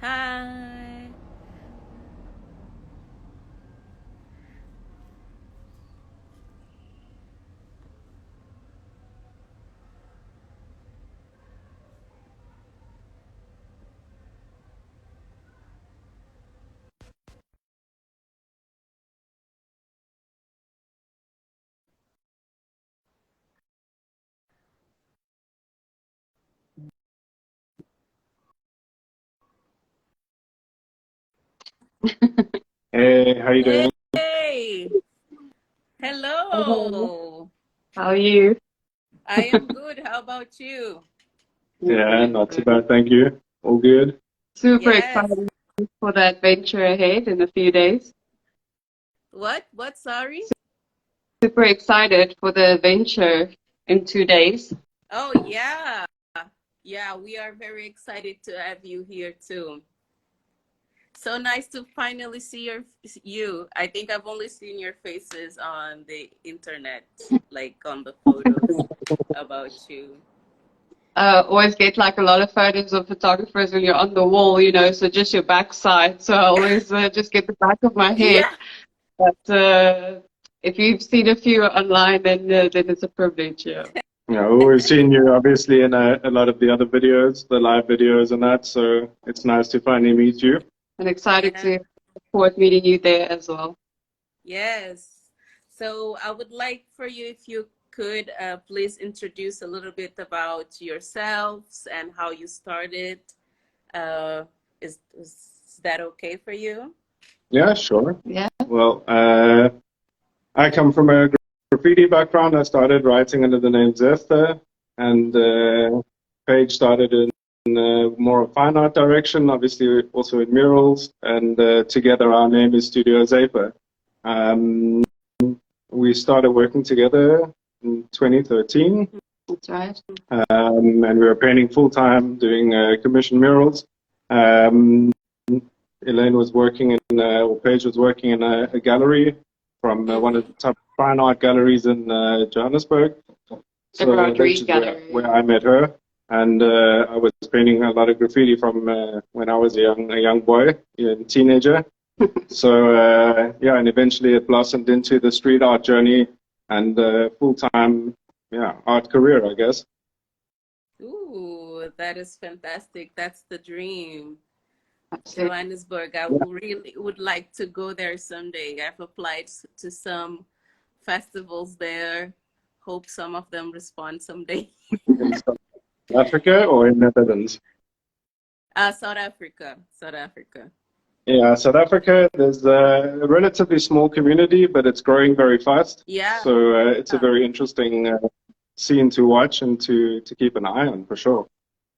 Hi. Hey, how you doing? Hey. Hello. Hello. How are you? I am good. How about you? Yeah, not too bad, thank you. All good. Super Yes. excited for the adventure ahead in a few days. What? What? Sorry? Super excited for the adventure in 2 days. Oh, yeah. Yeah, we are very excited to have you here too. So nice to finally see you. I think I've only seen your faces on the internet, like on the photos about you. Always get like a lot of photos of photographers when you're on the wall, you know, so just your backside. So I always just get the back of my head. Yeah. But if you've seen a few online, then it's a privilege, yeah. Yeah, we've always seen you obviously in a lot of the other videos, the live videos and that, so it's nice to finally meet you. And excited Yeah. to look forward meeting you there as well. Yes. So I would like for you, if you could, please introduce a little bit about yourselves and how you started. Uh, is that okay for you? Yeah, sure. Yeah. Well, I come from a graffiti background. I started writing under the name ZESTA, and page started in more of fine art direction, obviously also in murals, and together our name is Studio ZEPA. Um, we started working together in 2013, That's right. and we were painting full time, doing commission murals. Um, Elaine was working in, or Paige was working in a gallery from one of the top fine art galleries in Johannesburg. So Embroidery which is gallery. where I met her, and I was painting a lot of graffiti from when I was a young boy, a teenager. So yeah, and eventually it blossomed into the street art journey and full time art career, I guess. Ooh, that is fantastic. That's the dream. Absolutely. Johannesburg, I Yeah. really would like to go there someday. I've applied to some festivals there. Hope some of them respond someday. In South Africa or in Netherlands? South Africa, South Africa. Yeah, South Africa, there's a relatively small community, but it's growing very fast. Yeah, So it's a very interesting scene to watch and to keep an eye on for sure.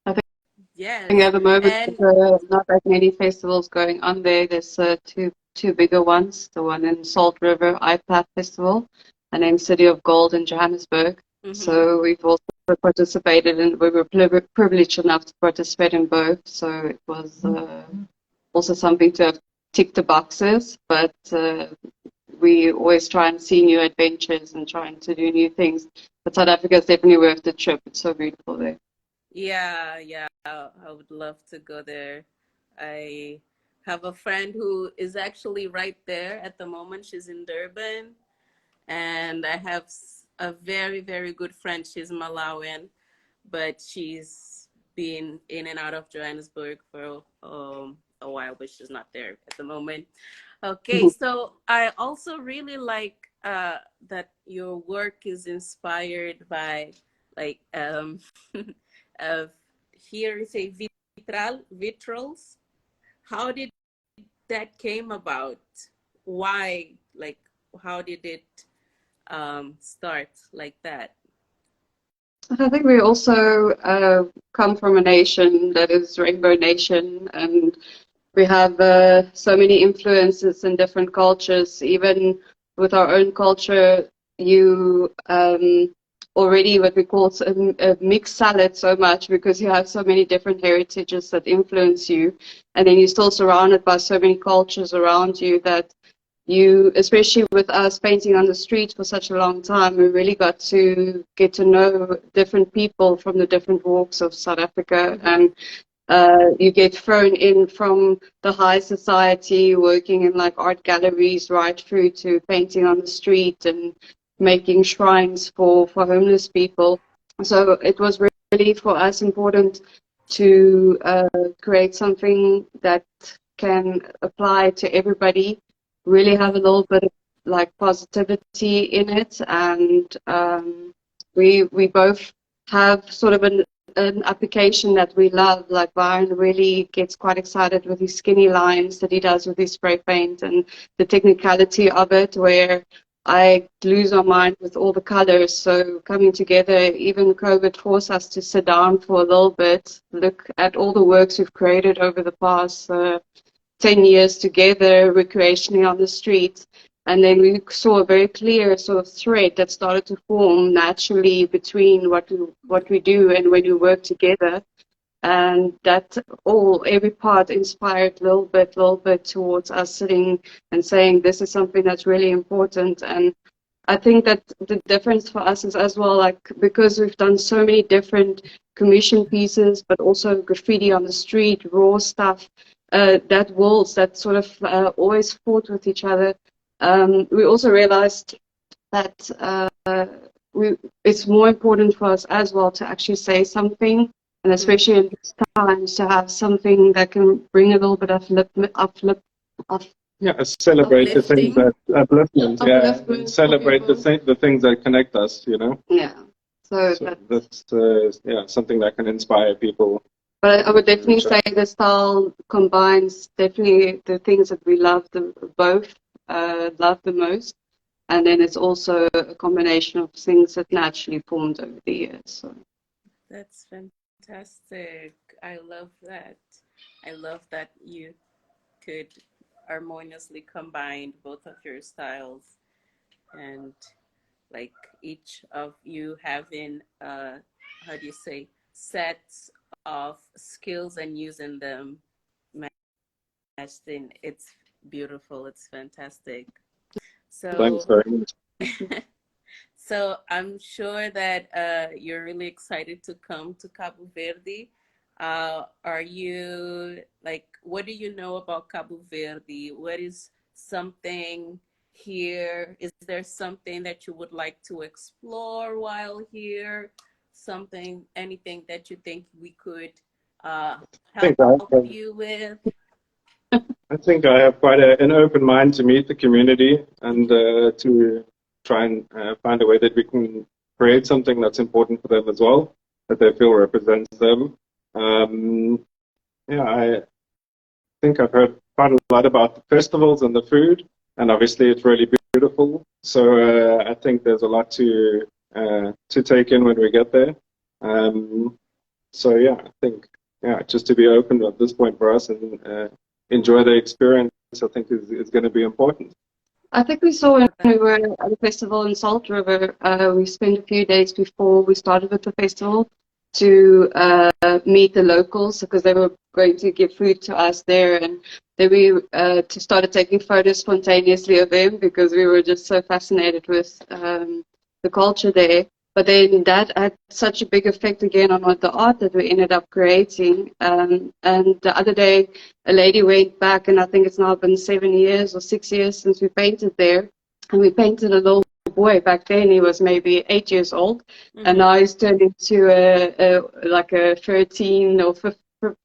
Think yes. at the moment And there's not that many festivals going on there. There's two bigger ones. The one in Salt River IPAT Festival, and then City of Gold in Johannesburg. mhm. So we've also participated, and we were privileged enough to participate in both. So it was also something to have ticked the boxes. But we always try and see new adventures and trying to do new things. But South Africa is definitely worth the trip. It's so beautiful there. Yeah, yeah, I would love to go there. I have a friend who is actually right there at the moment. She's in Durban. And I have a very, very good friend. She's Malawian, but she's been in and out of Johannesburg for a while, but she's not there at the moment. Okay, so I also really like that your work is inspired by like uh, here you say vitrals. How did that came about? Why? Like, how did it start like that? I think we also come from a nation that is Rainbow Nation, and we have so many influences in different cultures. Even with our own culture, you already what we call a mixed salad so much because you have so many different heritages that influence you, and then you're still surrounded by so many cultures around you that especially with us painting on the street for such a long time, we really got to get to know different people from the different walks of South Africa. And you get thrown in from the high society, working in like art galleries, right through to painting on the street and making shrines for homeless people. So it was really for us important to create something that can apply to everybody, really have a little bit of like positivity in it. And we both have sort of an application that we love. Like Byron really gets quite excited with his skinny lines that he does with his spray paint and the technicality of it, where I lose my mind with all the colors. So coming together, even COVID forced us to sit down for a little bit, look at all the works we've created over the past 10 years together recreationally on the street. And then we saw a very clear sort of thread that started to form naturally between what we do and when we work together. And that every part inspired a little bit towards us sitting and saying, this is something that's really important. And I think that the difference for us is as well, like, because we've done so many different commission pieces, but also graffiti on the street, raw stuff, that worlds that sort of always fought with each other. We also realized that it's more important for us as well to actually say something, and especially in these times, to have something that can bring a little bit of celebrate the things that upliftment, upliftment celebrate the things that connect us, you know. Yeah. So that's something that can inspire people. But I would definitely say the style combines definitely the things that we love both love the most, and then it's also a combination of things that naturally formed over the years. So that's fantastic. I love that. I love that you could harmoniously combine both of your styles, and like each of you having how do you say, sets of skills and using them matched in. It's beautiful. It's fantastic. So thanks very much. So I'm sure that you're really excited to come to Cabo Verde. Are you, like, what do you know about Cabo Verde? What is something here? Is there something that you would like to explore while here? Something, anything that you think we could help you with? I think I have quite an open mind to meet the community and to try and find a way that we can create something that's important for them as well, that they feel represents them. I think I've heard quite a lot about the festivals and the food, and obviously it's really beautiful. So I think there's a lot to take in when we get there. I think just to be open at this point for us and enjoy the experience, I think is going to be important. I think we saw when we were at the festival in Salt River, we spent a few days before we started with the festival to meet the locals, because they were going to give food to us there, and then we started taking photos spontaneously of them because we were just so fascinated with the culture there. But then that had such a big effect again on the art that we ended up creating. And the other day, a lady went back, and I think it's now been 7 years or 6 years since we painted there. And we painted a little boy. Back then he was maybe 8 years old, and now he's turned into a 13 or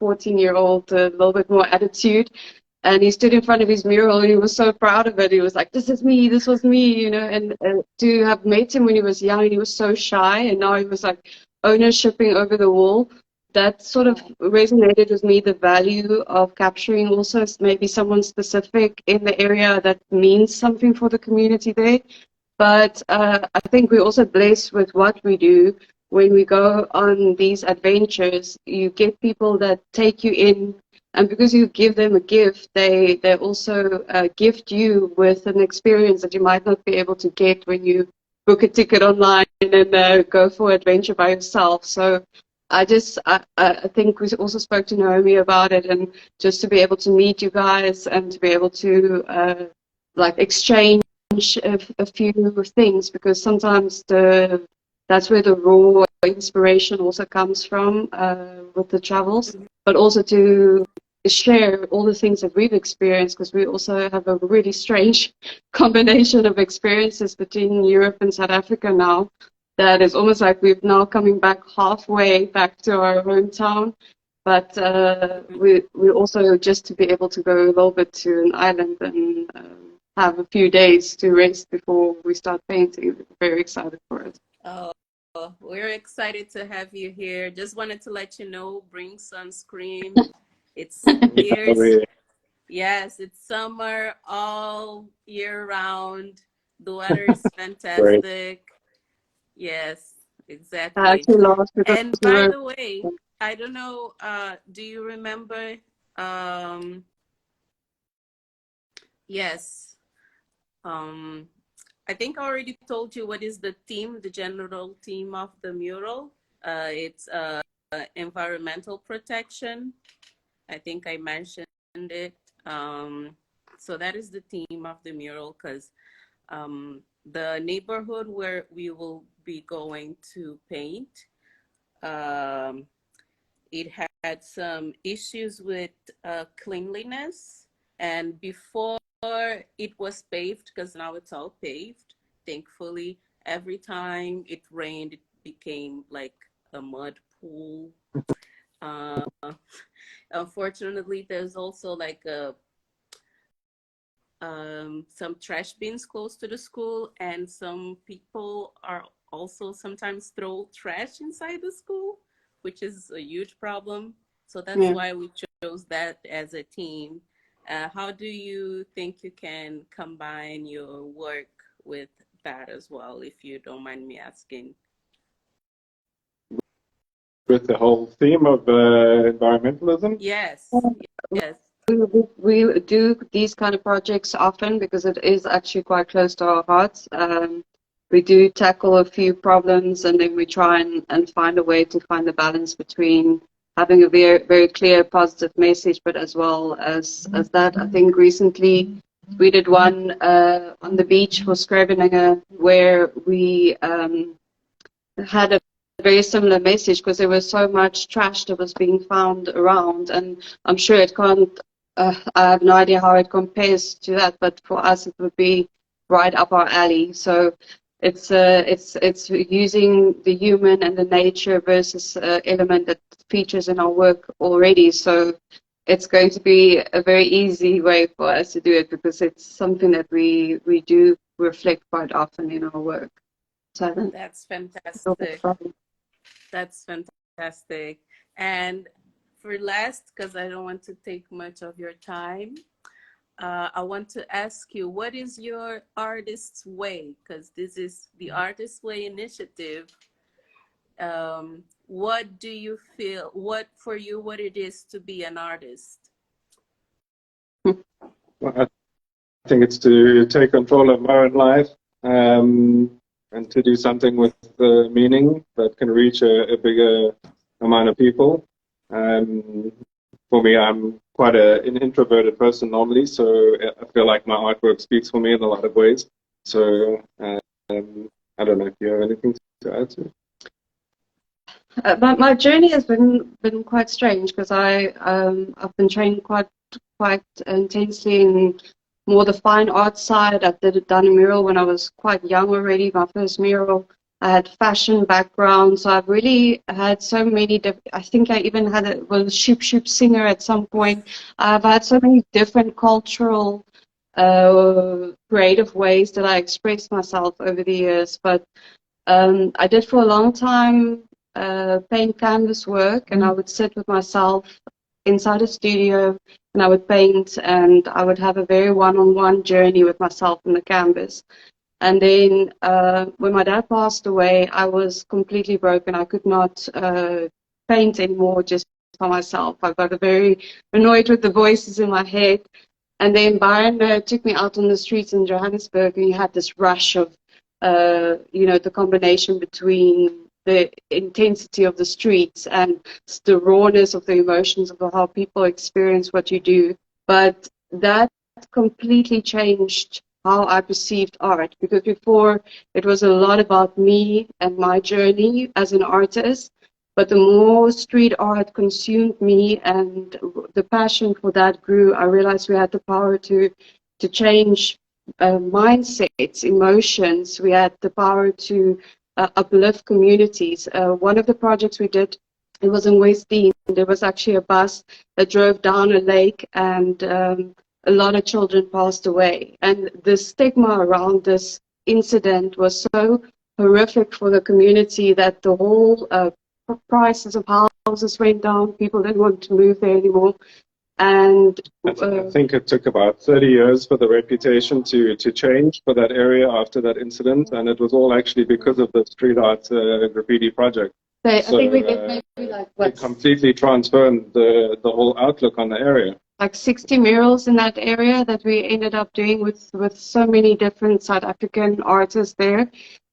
14-year-old, a little bit more attitude. And he stood in front of his mural, and he was so proud of it. He was like, this is me, this was me, you know. And to have met him when he was young, and he was so shy, and now he was like ownershipping over the wall. That sort of resonated with me, the value of capturing also maybe someone specific in the area that means something for the community there. But I think we're also blessed with what we do. When we go on these adventures, you get people that take you in, and because you give them a gift, they also gift you with an experience that you might not be able to get when you book a ticket online and go for adventure by yourself. So I think we also spoke to Naomi about it, and just to be able to meet you guys and to be able to like exchange a few things, because sometimes that's where the raw inspiration also comes from with the travels, but also to share all the things that we've experienced, because we also have a really strange combination of experiences between Europe and South Africa now, that is almost like we're now coming back halfway back to our hometown. But we also, just to be able to go a little bit to an island and have a few days to rest before we start painting. We're very excited for it. Oh, we're excited to have you here. Just wanted to let you know, bring sunscreen. It's here. Yes, it's summer all year round. The weather is fantastic. Yes, exactly. Actually, last because And we by were. the way, I don't know, do you remember? Yes. I think I already told you what is the theme, the general theme of the mural. It's environmental protection. I think I mentioned it. So that is the theme of the mural, because the neighborhood where we will be going to paint, it had some issues with cleanliness, and before it was paved, because now it's all paved, thankfully, every time it rained, it became like a mud pool. Uh, Unfortunately, there's also like some trash bins close to the school, and some people are also sometimes throw trash inside the school, which is a huge problem. So that's why we chose that as a team. How do you think you can combine your work with that as well, if you don't mind me asking? With the whole theme of environmentalism? Yes, yes. We do these kind of projects often because it is actually quite close to our hearts. We do tackle a few problems, and then we try and find a way to find the balance between having a very, very clear positive message, but as well as that. I think recently we did one on the beach for Scriveninger, where we had a very similar message, because there was so much trash that was being found around, and I'm sure it can't. I have no idea how it compares to that, but for us it would be right up our alley. So it's using the human and the nature versus element that features in our work already. So it's going to be a very easy way for us to do it, because it's something that we do reflect quite often in our work. So That's fantastic. That's fantastic. And for last, because I don't want to take much of your time, I want to ask you, what is your artist's way? Because this is the Artist's Way initiative. What do you feel, what for you, what it is to be an artist? Well, I think it's to take control of my own life, and to do something with the meaning that can reach a bigger amount of people. For me, I'm quite an introverted person normally, so I feel like my artwork speaks for me in a lot of ways. So I don't know if you have anything to add to it. My journey has been quite strange, because I've been trained quite intensely in more the fine art side. I done a mural when I was quite young already. My first mural. I had fashion background, so I've really had so many. I think I even was a shoop singer at some point. I've had so many different cultural, creative ways that I express myself over the years. But I did for a long time paint canvas work, and I would sit with myself inside a studio, and I would paint, and I would have a very one-on-one journey with myself in the canvas. And then when my dad passed away, I was completely broken. I could not paint anymore just for myself. I got very annoyed with the voices in my head. And then Byron took me out on the streets in Johannesburg, and you had this rush of, the combination between the intensity of the streets and the rawness of the emotions of how people experience what you do. But that completely changed how I perceived art. Because before it was a lot about me and my journey as an artist, but the more street art consumed me and the passion for that grew, I realized we had the power to change mindsets, emotions. We had the power to uplift communities. One of the projects we did, it was in West Dean. There was actually a bus that drove down a lake, and a lot of children passed away. And the stigma around this incident was so horrific for the community that the whole prices of houses went down. People didn't want to move there anymore. And I think it took about 30 years for the reputation to change for that area after that incident, and it was all actually because of the street art graffiti project. I think we did maybe like it completely transformed the whole outlook on the area. Like 60 murals in that area that we ended up doing with so many different South African artists there.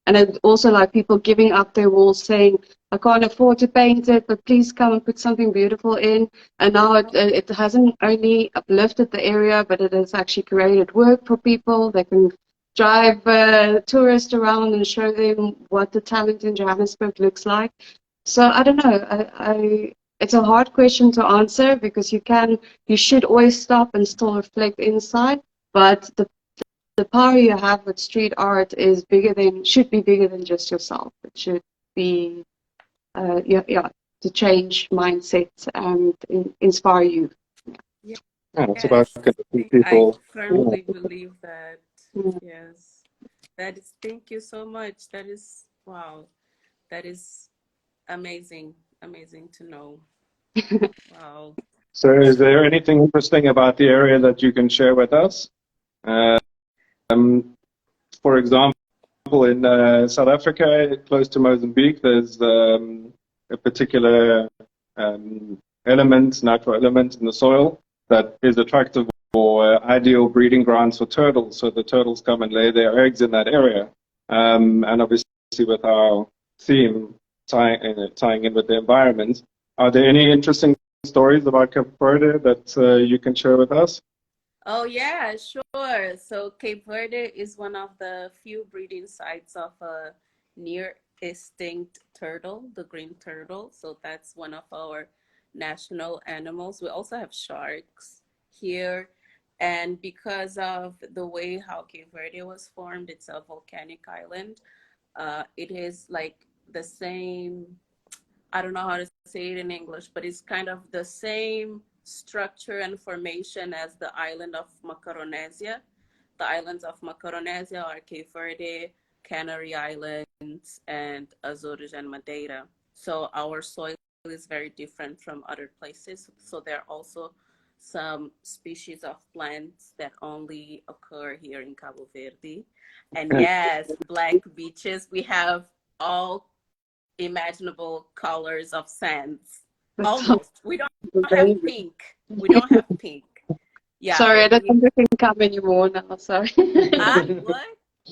And it also like people giving up their walls saying, I can't afford to paint it, but please come and put something beautiful in. And now it hasn't only uplifted the area, but it has actually created work for people. They can drive tourists around and show them what the talent in Johannesburg looks like. So I don't know. It's a hard question to answer because you should always stop and still reflect inside. But the power you have with street art is should be bigger than just yourself. It should be, to change mindsets and inspire you. Yeah, it's about connecting people. I firmly believe that. Yeah. Yes, thank you so much. That is, wow, that is amazing to know. Wow. So is there anything interesting about the area that you can share with us? For example, in South Africa, close to Mozambique, there's a particular natural element in the soil that is attractive for ideal breeding grounds for turtles. So the turtles come and lay their eggs in that area. And obviously with our theme tying in with the environment, are there any interesting stories about Cape Verde that you can share with us? Oh yeah, sure. So Cape Verde is one of the few breeding sites of a near extinct turtle, the green turtle. So that's one of our national animals. We also have sharks here. And because of the way how Cape Verde was formed, it's a volcanic island. It is like the same, I don't know how to say it in English, but it's kind of the same structure and formation as the island of Macaronesia. The islands of Macaronesia are Cape Verde, Canary Islands, and Azores and Madeira. So our soil is very different from other places. So there are also some species of plants that only occur here in Cabo Verde. And yes, black beaches. We have all imaginable colors of sands. Almost. We don't have pink. We don't have pink. Yeah. Sorry, I don't think we can come anymore now. Sorry. What?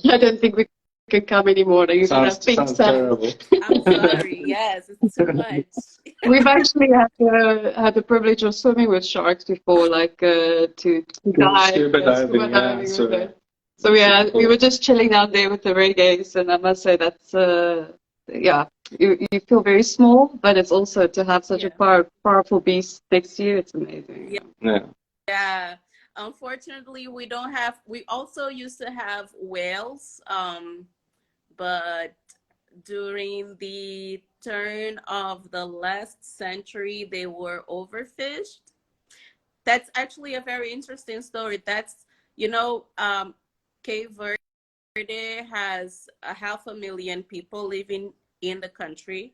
I don't think we can come anymore. You can have pink Sounds sand. terrible. I'm sorry. Yes, it's too much. We've actually had the privilege of swimming with sharks before, like to dive, Scuba diving, yeah, with it. So yeah, we were just chilling out there with the renegades, and I must say that's you feel very small, but it's also to have such a powerful beast next to you. It's amazing. Yeah. Unfortunately, we also used to have whales, but during the turn of the last century, they were overfished. That's actually a very interesting story. Cape Verde has 500,000 people living in the country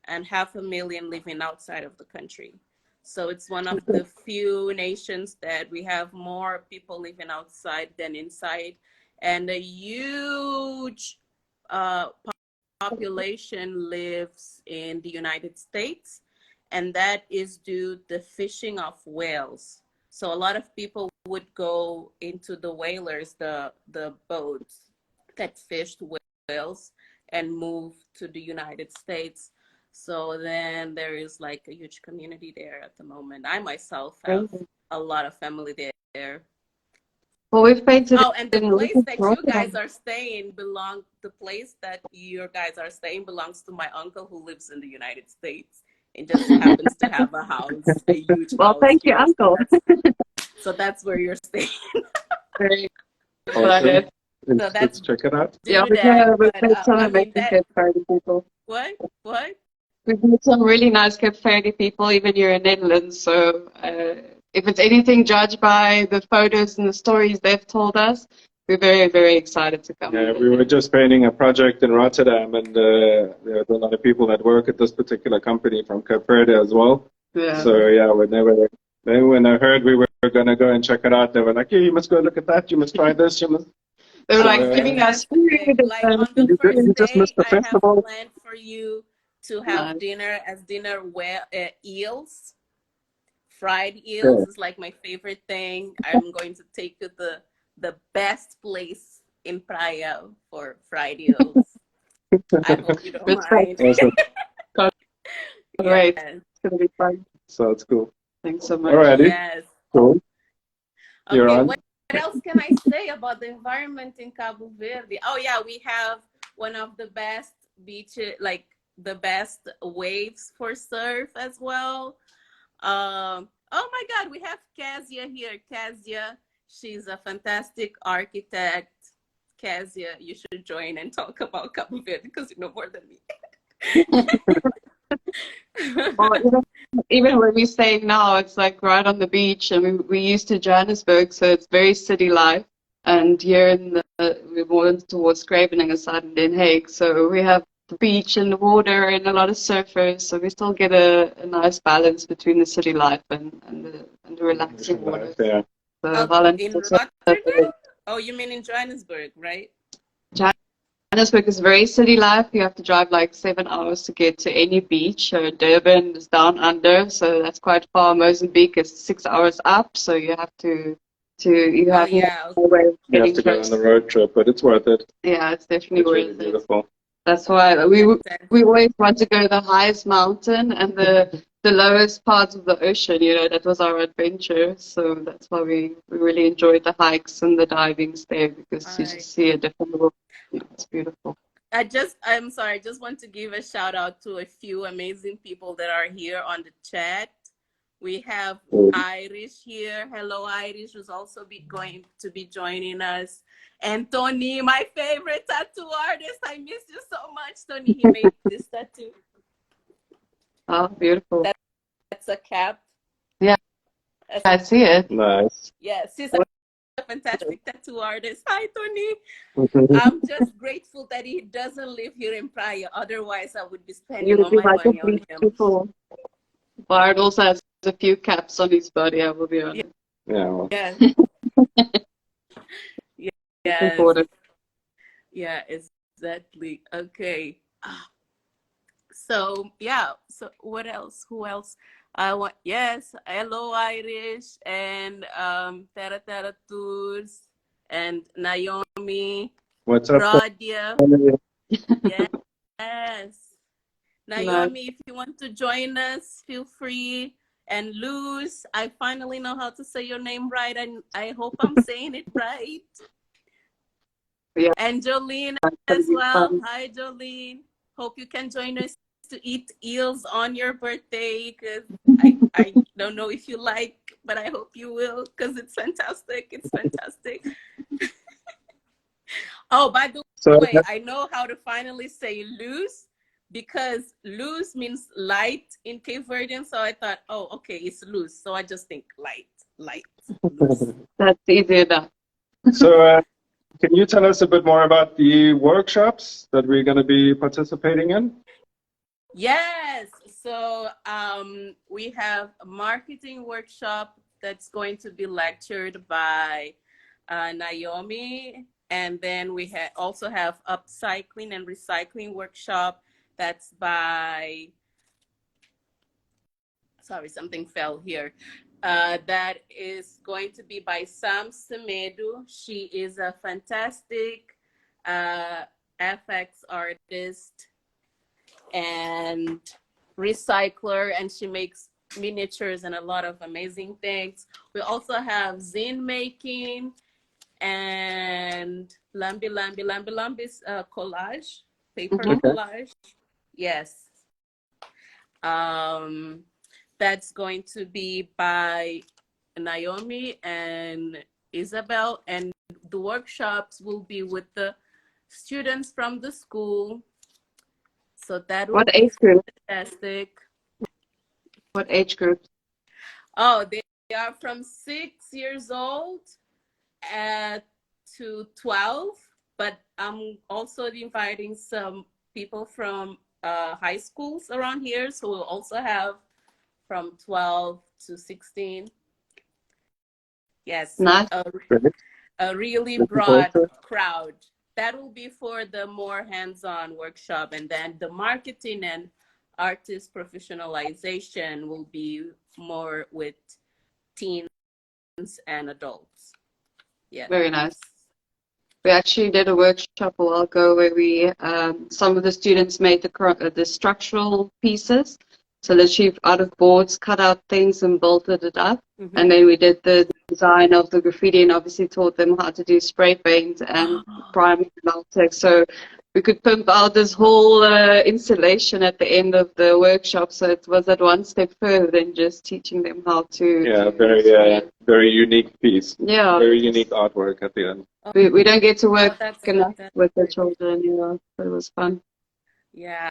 and 500,000 living outside of the country. So it's one of the few nations that we have more people living outside than inside, and a huge population lives in the United States, and that is due to the fishing of whales. So a lot of people would go into the whalers, the boats that fished whales, and move to the United States. So then there is like a huge community there at the moment. I myself have a lot of family there. Well, we've painted Oh, and the in place really that short you guys are staying belongs to my uncle who lives in the United States and just happens to have a house, a huge Well, house thank you, here. Uncle. So that's where you're staying. Very Awesome. excited. So Let's that's check it out. Yeah, do that. we've But met some I mean amazing that Cape Verde people. what? What? We've met some really nice Cape Verde people, even here in Netherlands. So if it's anything judged by the photos and the stories they've told us, we're very, very excited to come Yeah, and we were visit. just painting a project in Rotterdam, and there's a lot of people that work at this particular company from Cape Verde as well. Yeah. So yeah, when I heard we were gonna go and check it out, they were like, "Yeah, you must go look at that. You must try this. You must." They were So like giving us Fantastic. food. Like on the you first just missed day, the I have festival. planned for you to have Nice. dinner where eels. Fried Yeah. eels is like my favorite thing. I'm going to take you to the best place in Praia for fried eels. I hope you don't Respect. mind. Awesome. Can't wait. Yes. It's going to be fun. Sounds cool. Thanks so much. Alrighty, Yes. cool. You're Okay, on. what else can I say about the environment in Cabo Verde? Oh yeah, we have one of the best beaches, like the best waves for surf as well. Oh my God, we have Kezia here. Kezia, she's a fantastic architect. Kezia, you should join and talk about Cabo Verde because you know more than me. Well, even where we stay now, it's like right on the beach, and we used to Johannesburg, so it's very city life. And here we're more towards Gravening side and Den Haag, so we have the beach and the water and a lot of surfers, so we still get a nice balance between the city life and the relaxing water. Yeah. So Holland is In also Rotterdam? Oh, you mean in Johannesburg, right? Johannesburg is very city life. You have to drive like 7 hours to get to any beach. Durban is down under, so that's quite far. Mozambique is 6 hours up, so you have you Oh have no yeah. way of You have getting to go on close. the road trip, but it's worth it. Yeah, it's definitely It's really worth it. beautiful. That's why Fantastic. we always want to go to the highest mountain and the lowest parts of the ocean. You know, that was our adventure. So that's why we really enjoyed the hikes and the divings there because you I just see a different world. Yeah, it's beautiful. I'm sorry, I just want to give a shout out to a few amazing people that are here on the chat. We have Irish here. Hello, Irish, who's also going to be joining us. And Tony, my favorite tattoo artist. I miss you so much, Tony. He made this tattoo. Oh, beautiful. That's a cap. Yeah, I see it. Nice. Yes, he's a fantastic tattoo artist. Hi, Tony. I'm just grateful that he doesn't live here in Praia. Otherwise, I would be spending You would all be my like a money on beach him. people. Bart also has a few caps on his body, I will be honest. Yeah. Well, Yes. It's Yes. important. Yeah, exactly. Okay. So yeah. So what else? Who else? I want yes. Hello, Irish and Tara Tara Tours and Naomi, what's up? Radia. Yes. Nice. Naomi, if you want to join us, feel free. And Luz, I finally know how to say your name right, and I hope I'm saying it right. Yeah, And Jolene it's gonna as be well. fun. Hi, Jolene. Hope you can join us to eat eels on your birthday because I don't know if you like, but I hope you will because it's fantastic. It's fantastic. Oh, by the So way, I know how to finally say luz because luz means light in Cape Verdean. So I thought, oh, okay, it's luz. So I just think light, luz. That's easy enough. so can you tell us a bit more about the workshops that we're going to be participating in? Yes. So we have a marketing workshop that's going to be lectured by Naomi. And then we also have upcycling and recycling workshop that's by, sorry, something fell here. That is going to be by Sam Semedo. She is a fantastic FX artist and recycler, and she makes miniatures and a lot of amazing things. We also have zine making, and Lambi is collage, paper Mhm. Okay. collage. Yes. Um, that's going to be by Naomi and Isabel, and the workshops will be with the students from the school. So that will What be age group? fantastic. What age group? Oh, they are from 6 years old to 12, but I'm also inviting some people from high schools around here, so we'll also have from 12 to 16. Yes, Nice. Great. a really Looking forward broad to it. crowd. That will be for the more hands-on workshop, and then the marketing and artist professionalization will be more with teens and adults. Yes. Very nice. We actually did a workshop a while ago where we some of the students made the structural pieces, so literally out of boards, cut out things and bolted it up. Mm-hmm. And then we did the design of the graffiti and obviously taught them how to do spray paint and priming and Maltex. So we could pimp out this whole installation at the end of the workshop. So it was at one step further than just teaching them how to Yeah, spray. very unique piece. Yeah, Very unique artwork at the end. we don't get to Oh, work that's enough with the fantastic. children, you know, but it was fun. Yeah,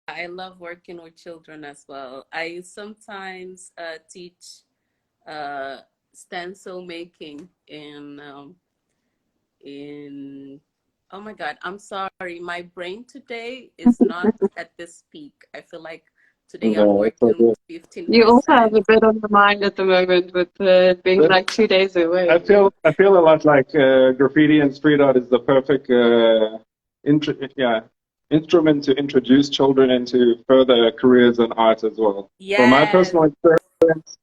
I love working with children as well. I sometimes teach uh, stencil making in oh my God, I'm sorry. My brain today is not at this peak. I feel like today I'm No, that's all working good. You also have 15%. a bit on the mind at the moment with being But like 2 days away. I feel a lot like graffiti and street art is the perfect instrument to introduce children into further careers in art as well. From my Yes. personal experience,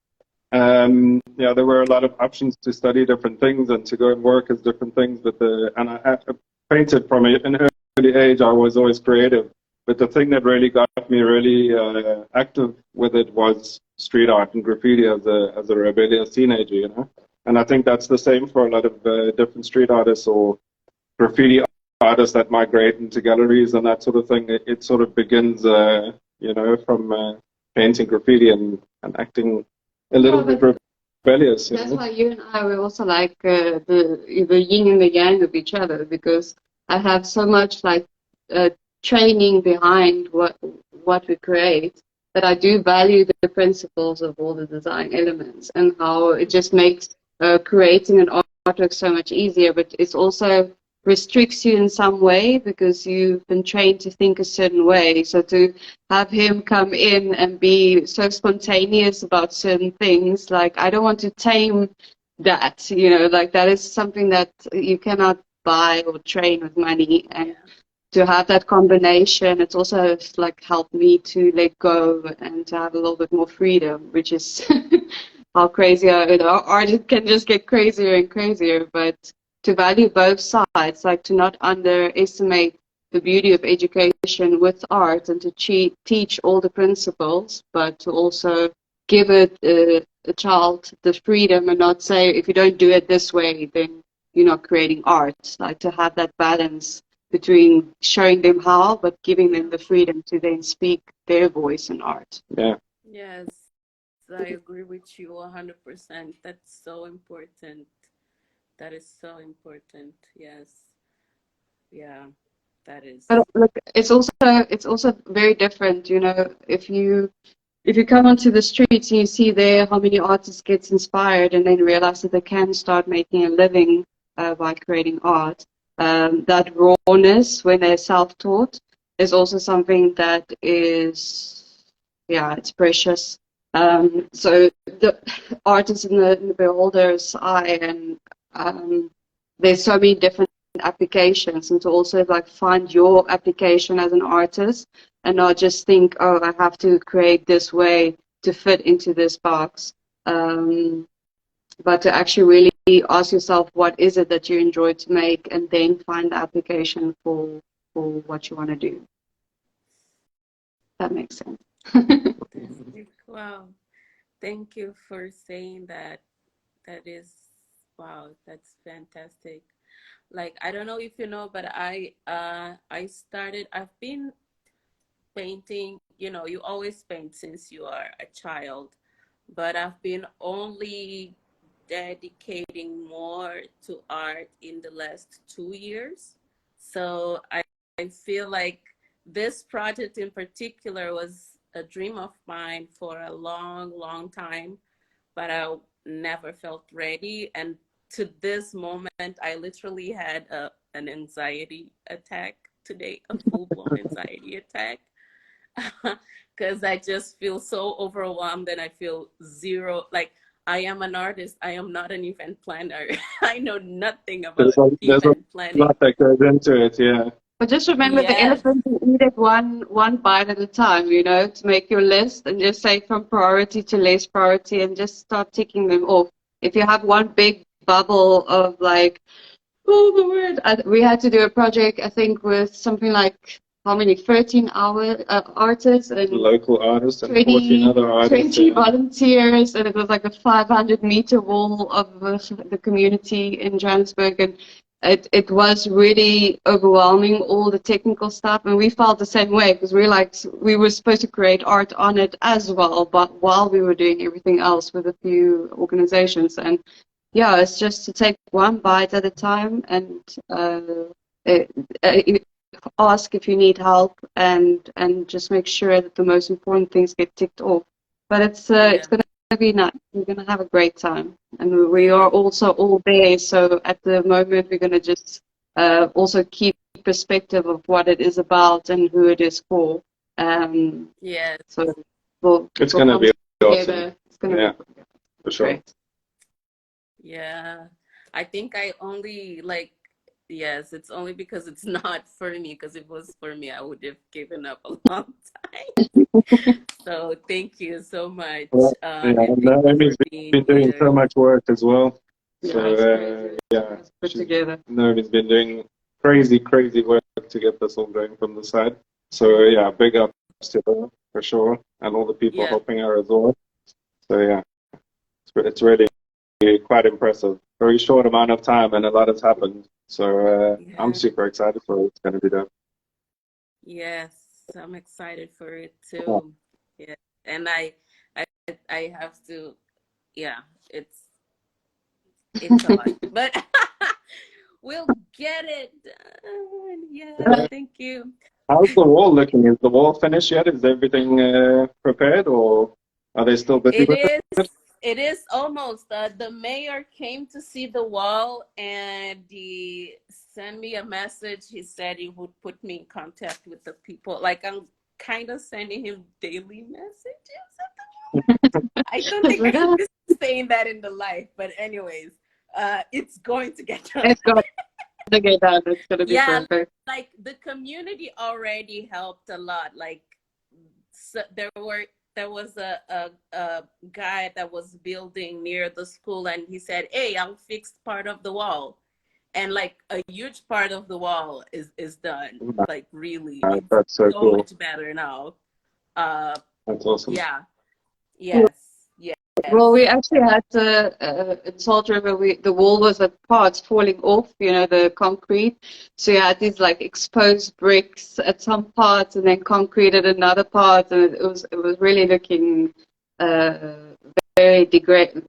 yeah, there were a lot of options to study different things and to go and work as different things. And I painted from an early age. I was always creative, but the thing that really got me really active with it was street art and graffiti as a rebellious teenager, you know. And I think that's the same for a lot of different street artists or graffiti artists that migrate into galleries and that sort of thing. It sort of begins, you know, from painting graffiti and acting a little Yeah, bit but rebellious, you that's know. why you and I were also like the yin and the yang of each other because I have so much like uh, training behind what we create that I do value the principles of all the design elements and how it just makes creating an artwork so much easier. But it's also restricts you in some way because you've been trained to think a certain way. So to have him come in and be so spontaneous about certain things. Like, I don't want to tame that, you know, like that is something that you cannot buy or train with money. And Yeah. to have that combination, it's also like helped me to let go and to have a little bit more freedom, which is how crazy you know, art can just get crazier and crazier. But to value both sides, like to not underestimate the beauty of education with art and to teach all the principles, but to also give a child the freedom and not say, if you don't do it this way, then you're not creating art. Like to have that balance between showing them how, but giving them the freedom to then speak their voice in art. Yeah. Yes, I agree with you 100%. That's so important. That is so important. Yes. Yeah, that is. But look, it's also very different, you know, if you come onto the streets and you see there how many artists gets inspired and then realize that they can start making a living by creating art, that rawness when they're self-taught is also something that is, yeah, it's precious. So the art is in the beholder's eye, and there's so many different applications, and to also like find your application as an artist and not just think, oh, I have to create this way to fit into this box. But to actually really ask yourself, what is it that you enjoy to make, and then find the application for what you want to do. That makes sense. Fantastic. Wow. Thank you for saying that. That is Wow, that's fantastic. Like, I don't know if you know, but I've been painting, you know, you always paint since you are a child, but I've been only dedicating more to art in the last 2 years. So I feel like this project in particular was a dream of mine for a long, long time, but I never felt ready. And to this moment, I literally had an anxiety attack today, a full blown anxiety attack, because I just feel so overwhelmed and I feel zero. Like, I am an artist, I am not an event planner. I know nothing about There's a event planning. lot that goes into it, yeah. But just remember the Yes, elephant, you eat it one bite at a time, you know, to make your list and just say from priority to less priority and just start ticking them off. If you have one big bubble of like, oh, the word, we had to do a project, I think, with something like how many, 13 artists and Local artists and 14 20, other artists. 20 Yeah. volunteers, and it was like a 500-meter wall of the community in Johannesburg, and it was really overwhelming, all the technical stuff, and we felt the same way because we were supposed to create art on it as well, but while we were doing everything else with a few organizations, and yeah, it's just to take one bite at a time and uh, uh, ask if you need help and just make sure that the most important things get ticked off. But yeah, it's going to be nice. We're going to have a great time, and we are also all there. So at the moment, we're going to just also keep perspective of what it is about and who it is for. yes, So It's we'll going to come be awesome. together. It's going to Yeah, be for sure. great. yeah. I think I only like, yes, it's only because it's not for me, because if it was for me, I would have given up a long time. So thank you so much, Well, yeah, Emeka, for Naomi's being been doing so here. much work as well. Yeah, So, it's crazy. yeah, It's put together. Naomi's been doing crazy work to get this all going from the side. So, yeah, big ups to her for sure, and all the people Yeah, helping her as well. So, yeah, it's really quite impressive. Very short amount of time, and a lot has happened. So, I'm yeah, super excited for what's going to be done. yes, I'm excited for it Yeah. too. Yeah, and I, I have to. Yeah, it's a lot, but we'll get it done. Yeah, thank you. How's the wall looking? Is the wall finished yet? Is everything prepared, or are they still busy It with it? is. It is almost. The mayor came to see the wall, and he sent me a message. He said he would put me in contact with the people. Like, I'm kind of sending him daily messages at the moment. I don't think I should be saying that in the life, but anyways, it's going to get done. It's got to get done. It's going to be Yeah, perfect. like the community already helped a lot. Like, so there was a guy that was building near the school, and he said, "Hey, I'll fix part of the wall," and like a huge part of the wall is done. Like, really, it's That's so so cool. much better now. Uh, That's awesome. yeah, yes, yes, Well, we actually had in Salt River, the wall was at parts falling off, you know, the concrete. So you had these like exposed bricks at some parts, and then concrete at another part, and it was really looking uh, very degrade,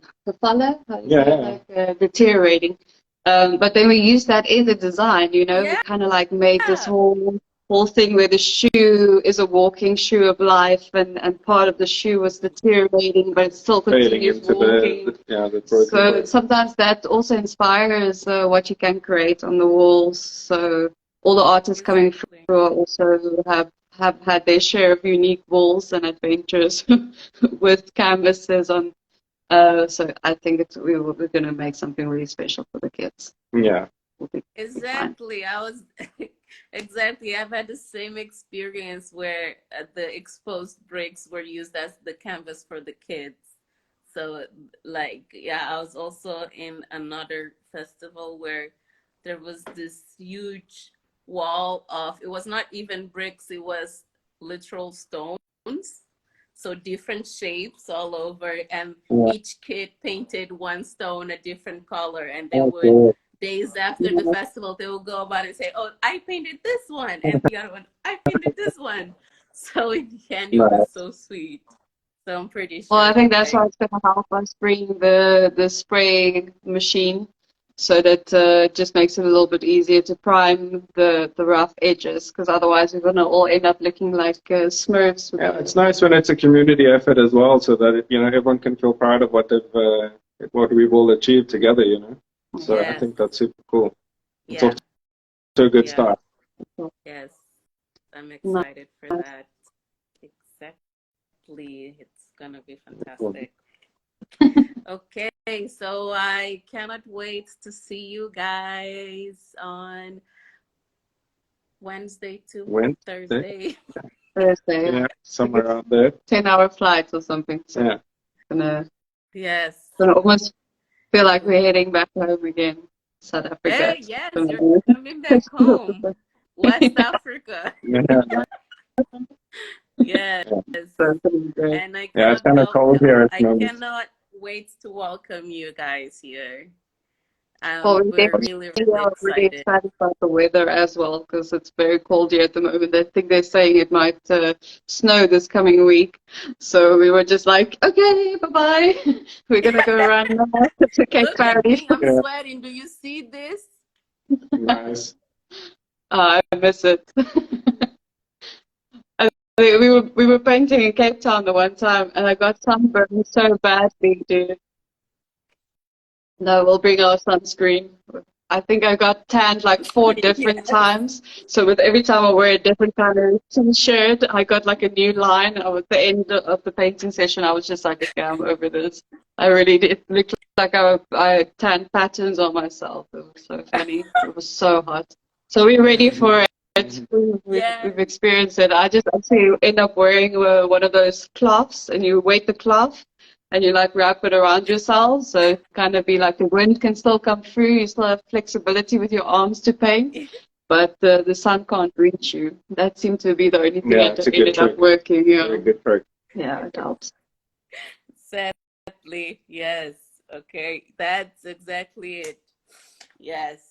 Yeah. deteriorating. But then we used that in the design, you know, we yeah, kind of like made this whole thing where the shoe is a walking shoe of life, and part of the shoe was deteriorating, but it still Fading continues into walking. the broken So brick. sometimes that also inspires what you can create on the walls. So all the artists coming exactly. through also have had their share of unique walls and adventures with canvases on. So I think we're going to make something really special for the kids. Yeah. It'll be fine. Exactly. I was exactly. I've had the same experience where the exposed bricks were used as the canvas for the kids. So, like, yeah, I was also in another festival where there was this huge wall of, it was not even bricks, it was literal stones. So different shapes all over, and Yeah. each kid painted one stone a different color, and they would, Okay. days after the festival, they would go about and say, oh, I painted this one, and the other one, I painted this one. So in the end, it was Nice. so sweet. So I'm pretty Well, sure I think that's why like, it's going to help us bring the spray machine, so that it just makes it a little bit easier to prime the rough edges, because otherwise we're going to all end up looking like Smurfs. Yeah, it's nice when it's a community effort as well, so that everyone can feel proud of what we've all achieved together. So I yes, think that's super cool. It's yeah, off to a good yeah, start. yes. I'm Nice. excited for that. Exactly. It's gonna be fantastic. Okay, so I cannot wait to see you guys on Wednesday to Wednesday, Thursday. Thursday, yeah, somewhere around there. 10-hour flights or something. So Yeah, gonna Yes. almost feel like we're heading back home again, South Africa. Hey, yes, you're coming back home. West Africa. yeah, Yes. And I yeah. It's cannot kind of cold here at the I moment. cannot wait to welcome you guys here. Well, we We're definitely really, really are really excited. excited about the weather as well, because it's very cold here at the moment. I think they're saying it might snow this coming week. So we were just like, okay, bye-bye. We're going to go around now to Cape Look at Clarity. me, I'm Yeah, sweating. Do you see this? nice. I miss it. We were painting in Cape Town the one time, and I got sunburned so badly, dude. No, we'll bring our sunscreen. I think I got tanned like 4 different Yes. times. So with every time I wear a different kind of t-shirt, I got like a new line. At the end of the painting session, I was just like, okay, I'm over this. I really did. It looked like I tanned patterns on myself. It was so funny. It was so hot. So we're ready for it. Yeah. We've experienced it. I just actually end up wearing one of those cloths, and you weight the cloth and you like wrap it around yourself, so kind of be like the wind can still come through. You still have flexibility with your arms to paint, but the sun can't reach you. That seemed to be the only thing Yeah, that it's a good ended up trick. working. Very Yeah, good trick. yeah, it helps. Sadly, yes. Okay, that's exactly it. Yes.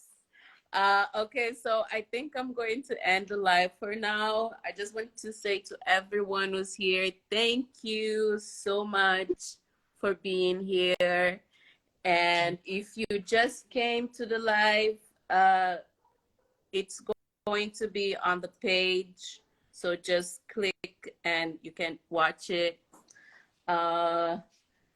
Okay, so I think I'm going to end the live for now. I just want to say to everyone who's here, thank you so much for being here. And if you just came to the live, it's going to be on the page. So just click and you can watch it.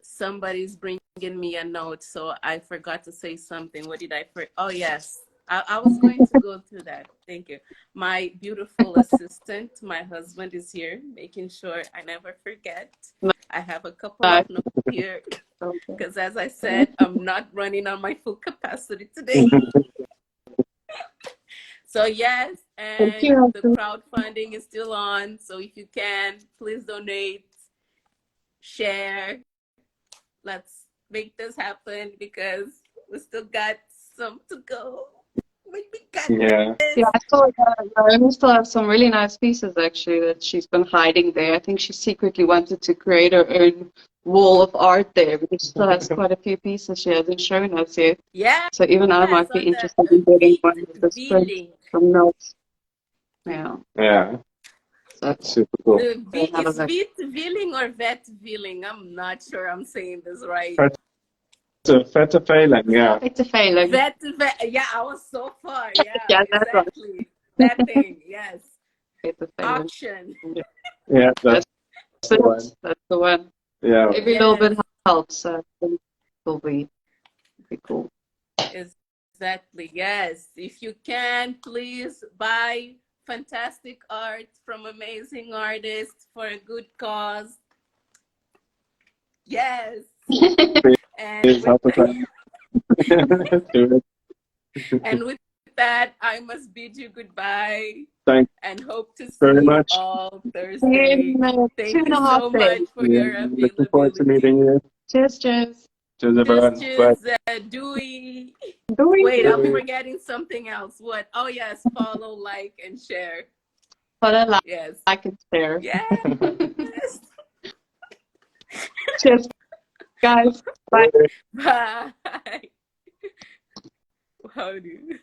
Somebody's bringing me a note, so I forgot to say something. What did I oh yes, I was going to go through that. Thank you. My beautiful assistant, my husband, is here making sure I never forget. I have a couple of notes here because, as I said, I'm not running on my full capacity today. So yes, and the crowdfunding is still on, so if you can, please donate, share. Let's make this happen because we still got some to go. We got Yeah. this. Yeah, I saw Naomi still have some really nice pieces actually that she's been hiding there. I think she secretly wanted to create her own wall of art there, because she still has quite a few pieces she hasn't shown us yet. Yeah. So even I might be On the interested in getting one of the V prints link. from notes. Yeah. Yeah. So Super cool. The V is Witwilling or Wetwilling. I'm not sure I'm saying this right. Vette failing, yeah. Vette failing. Yeah, I was so far. Yeah, Yeah, that's exactly. That thing, yes. Vette failing. Auction. Yeah, that's the one. That's the one. Yeah. Every little bit helps. So I think it'll be cool. Exactly, yes. If you can, please buy fantastic art from amazing artists for a good cause. Yes. And with that, I must bid you goodbye. Thanks and hope to see very you much. all Thursday. Thank you so much for your availability. Looking forward to meeting you. Cheers, cheers. Cheers, everyone. Cheers, Dewey. Wait, I'm forgetting something else. What? Oh, yes. Follow, like, and share. Follow, yes. like, and share. Yes. Cheers, guys. Bye. Bye. Wow, dude.